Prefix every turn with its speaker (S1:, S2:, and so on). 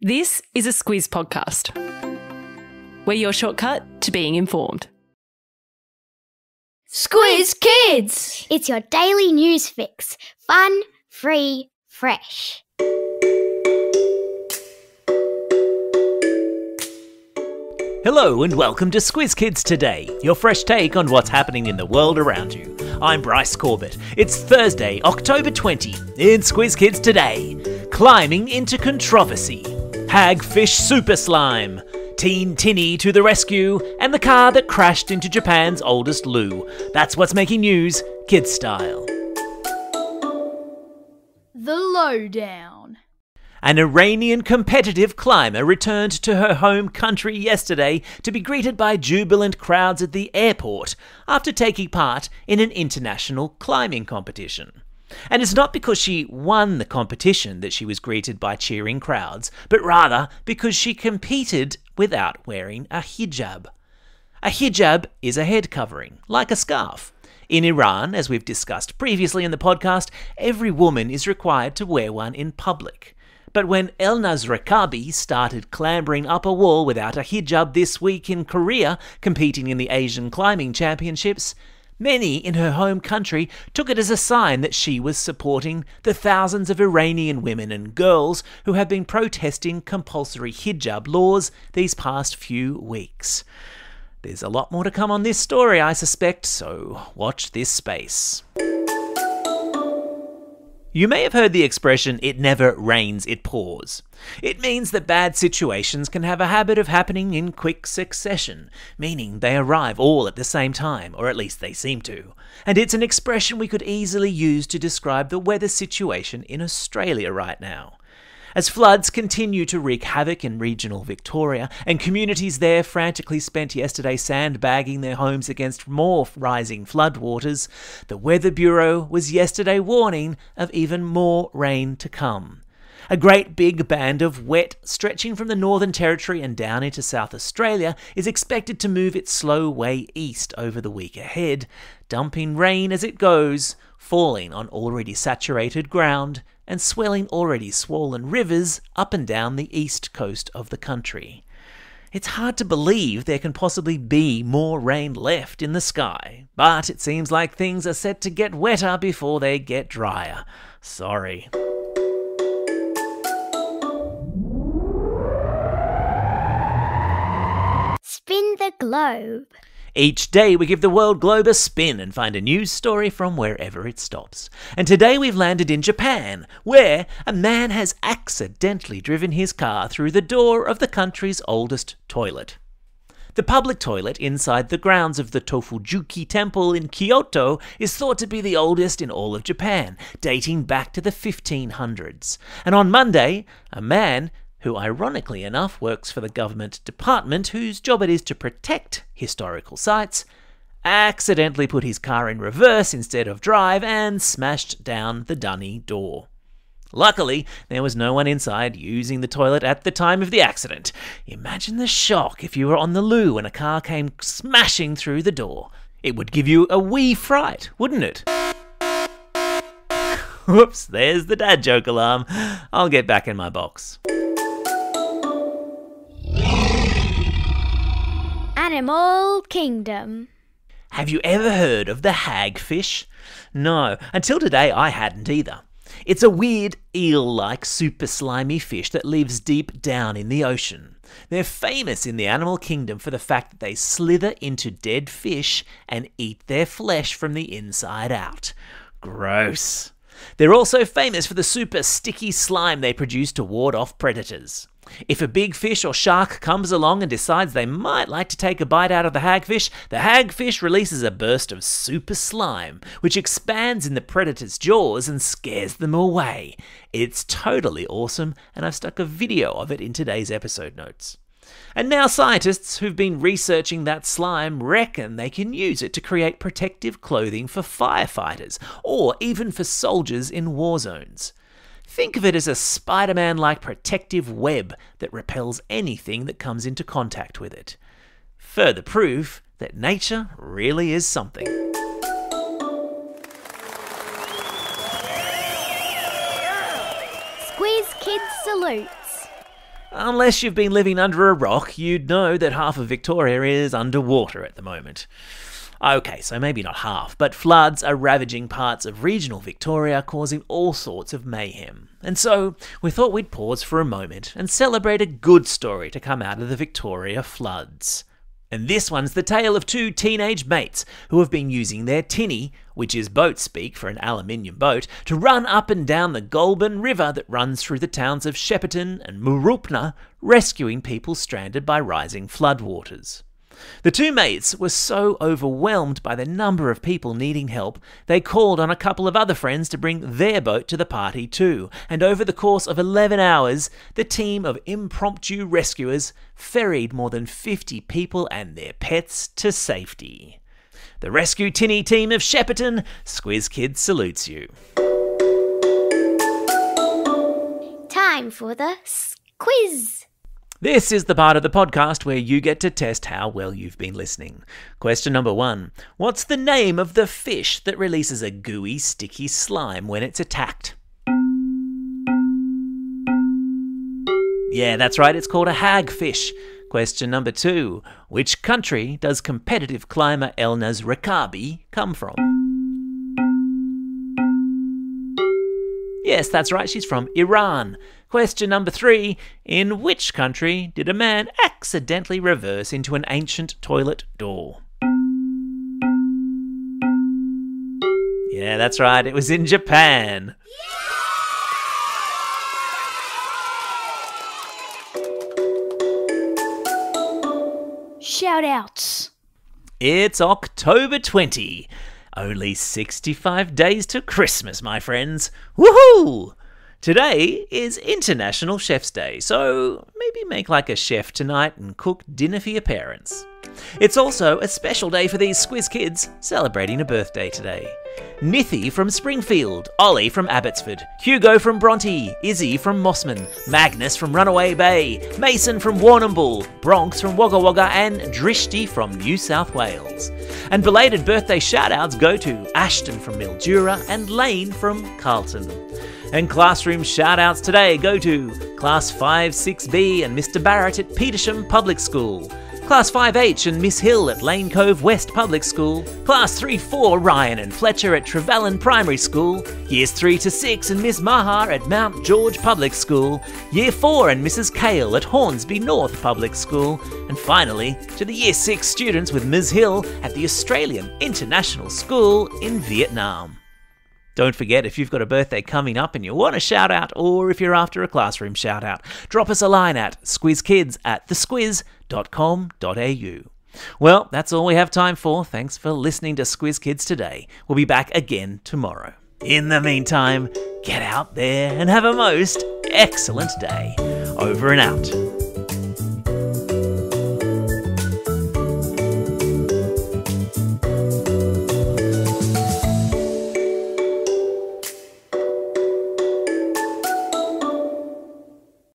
S1: This is a Squiz podcast. We're your shortcut to being informed.
S2: Squiz Kids! It's your daily news fix. Fun, free, fresh.
S3: Hello and welcome to Squiz Kids Today, your fresh take on what's happening in the world around you. I'm Bryce Corbett. It's Thursday, October 20, in Squiz Kids Today. Climbing into controversy. Hagfish super slime. Teen Tinnie to the rescue, and the car that crashed into Japan's oldest loo. That's what's making news, kids style.
S4: The lowdown.
S3: An Iranian competitive climber returned to her home country yesterday to be greeted by jubilant crowds at the airport after taking part in an international climbing competition. And it's not because she won the competition that she was greeted by cheering crowds, but rather because she competed without wearing a hijab. A hijab is a head covering, like a scarf. In Iran, as we've discussed previously in the podcast, every woman is required to wear one in public. But when Elnaz Rekabi started clambering up a wall without a hijab this week in Korea, competing in the Asian Climbing Championships, many in her home country took it as a sign that she was supporting the thousands of Iranian women and girls who have been protesting compulsory hijab laws these past few weeks. There's a lot more to come on this story, I suspect, so watch this space. You may have heard the expression, "it never rains, it pours." It means that bad situations can have a habit of happening in quick succession, meaning they arrive all at the same time, or at least they seem to. And it's an expression we could easily use to describe the weather situation in Australia right now. As floods continue to wreak havoc in regional Victoria, and communities there frantically spent yesterday sandbagging their homes against more rising floodwaters, the Weather Bureau was yesterday warning of even more rain to come. A great big band of wet stretching from the Northern Territory and down into South Australia is expected to move its slow way east over the week ahead, dumping rain as it goes, falling on already saturated ground, and swelling already swollen rivers up and down the east coast of the country. It's hard to believe there can possibly be more rain left in the sky, but it seems like things are set to get wetter before they get drier. Sorry.
S2: Spin the globe.
S3: Each day we give the world globe a spin and find a news story from wherever it stops. And today we've landed in Japan, where a man has accidentally driven his car through the door of the country's oldest toilet. The public toilet inside the grounds of the Tofujuki Temple in Kyoto is thought to be the oldest in all of Japan, dating back to the 1500s. And on Monday, a man who ironically enough works for the government department whose job it is to protect historical sites, accidentally put his car in reverse instead of drive and smashed down the dunny door. Luckily, there was no one inside using the toilet at the time of the accident. Imagine the shock if you were on the loo and a car came smashing through the door. It would give you a wee fright, wouldn't it? Whoops, there's the dad joke alarm. I'll get back in my box.
S2: Animal Kingdom.
S3: Have you ever heard of the hagfish? No, until today I hadn't either. It's a weird eel-like super slimy fish that lives deep down in the ocean. They're famous in the animal kingdom for the fact that they slither into dead fish and eat their flesh from the inside out. Gross. They're also famous for the super sticky slime they produce to ward off predators. If a big fish or shark comes along and decides they might like to take a bite out of the hagfish releases a burst of super slime, which expands in the predator's jaws and scares them away. It's totally awesome, and I've stuck a video of it in today's episode notes. And now scientists who've been researching that slime reckon they can use it to create protective clothing for firefighters, or even for soldiers in war zones. Think of it as a Spider-Man-like protective web that repels anything that comes into contact with it. Further proof that nature really is something.
S2: Squiz Kids salutes.
S3: Unless you've been living under a rock, you'd know that half of Victoria is underwater at the moment. Okay, so maybe not half, but floods are ravaging parts of regional Victoria, causing all sorts of mayhem. And so we thought we'd pause for a moment and celebrate a good story to come out of the Victoria floods. And this one's the tale of two teenage mates who have been using their tinnie, which is boat speak for an aluminium boat, to run up and down the Goulburn River that runs through the towns of Shepparton and Mooroopna, rescuing people stranded by rising floodwaters. The two mates were so overwhelmed by the number of people needing help, they called on a couple of other friends to bring their boat to the party too, and over the course of 11 hours, the team of impromptu rescuers ferried more than 50 people and their pets to safety. The Rescue Tinnie team of Shepparton, Squiz Kids salutes you.
S2: Time for the Squiz.
S3: This is the part of the podcast where you get to test how well you've been listening. Question number 1. What's the name of the fish that releases a gooey, sticky slime when it's attacked? Yeah, that's right, it's called a hagfish. Question number 2. Which country does competitive climber Elnaz Rekabi come from? Yes, that's right, she's from Iran. Question number 3. In which country did a man accidentally reverse into an ancient toilet door? Yeah, that's right, it was in Japan.
S4: Shout-outs.
S3: It's October 20. Only 65 days to Christmas, my friends. Woohoo! Today is International Chef's Day, so maybe make like a chef tonight and cook dinner for your parents. It's also a special day for these Squiz Kids celebrating a birthday today. Nithy from Springfield, Ollie from Abbotsford, Hugo from Bronte, Izzy from Mossman, Magnus from Runaway Bay, Mason from Warrnambool, Bronx from Wagga Wagga, and Drishti from New South Wales. And belated birthday shout-outs go to Ashton from Mildura and Lane from Carlton. And classroom shout-outs today go to Class 5-6B and Mr Barrett at Petersham Public School, Class 5H and Miss Hill at Lane Cove West Public School, Class 3-4 Ryan and Fletcher at Trevellyn Primary School, Years 3 to 6 and Miss Maha at Mount George Public School, Year 4 and Mrs Cale at Hornsby North Public School, and finally to the Year 6 students with Ms Hill at the Australian International School in Vietnam. Don't forget, if you've got a birthday coming up and you want a shout-out, or if you're after a classroom shout-out, drop us a line at squizkids@thesquiz.com.au. Well, that's all we have time for. Thanks for listening to Squiz Kids today. We'll be back again tomorrow. In the meantime, get out there and have a most excellent day. Over and out.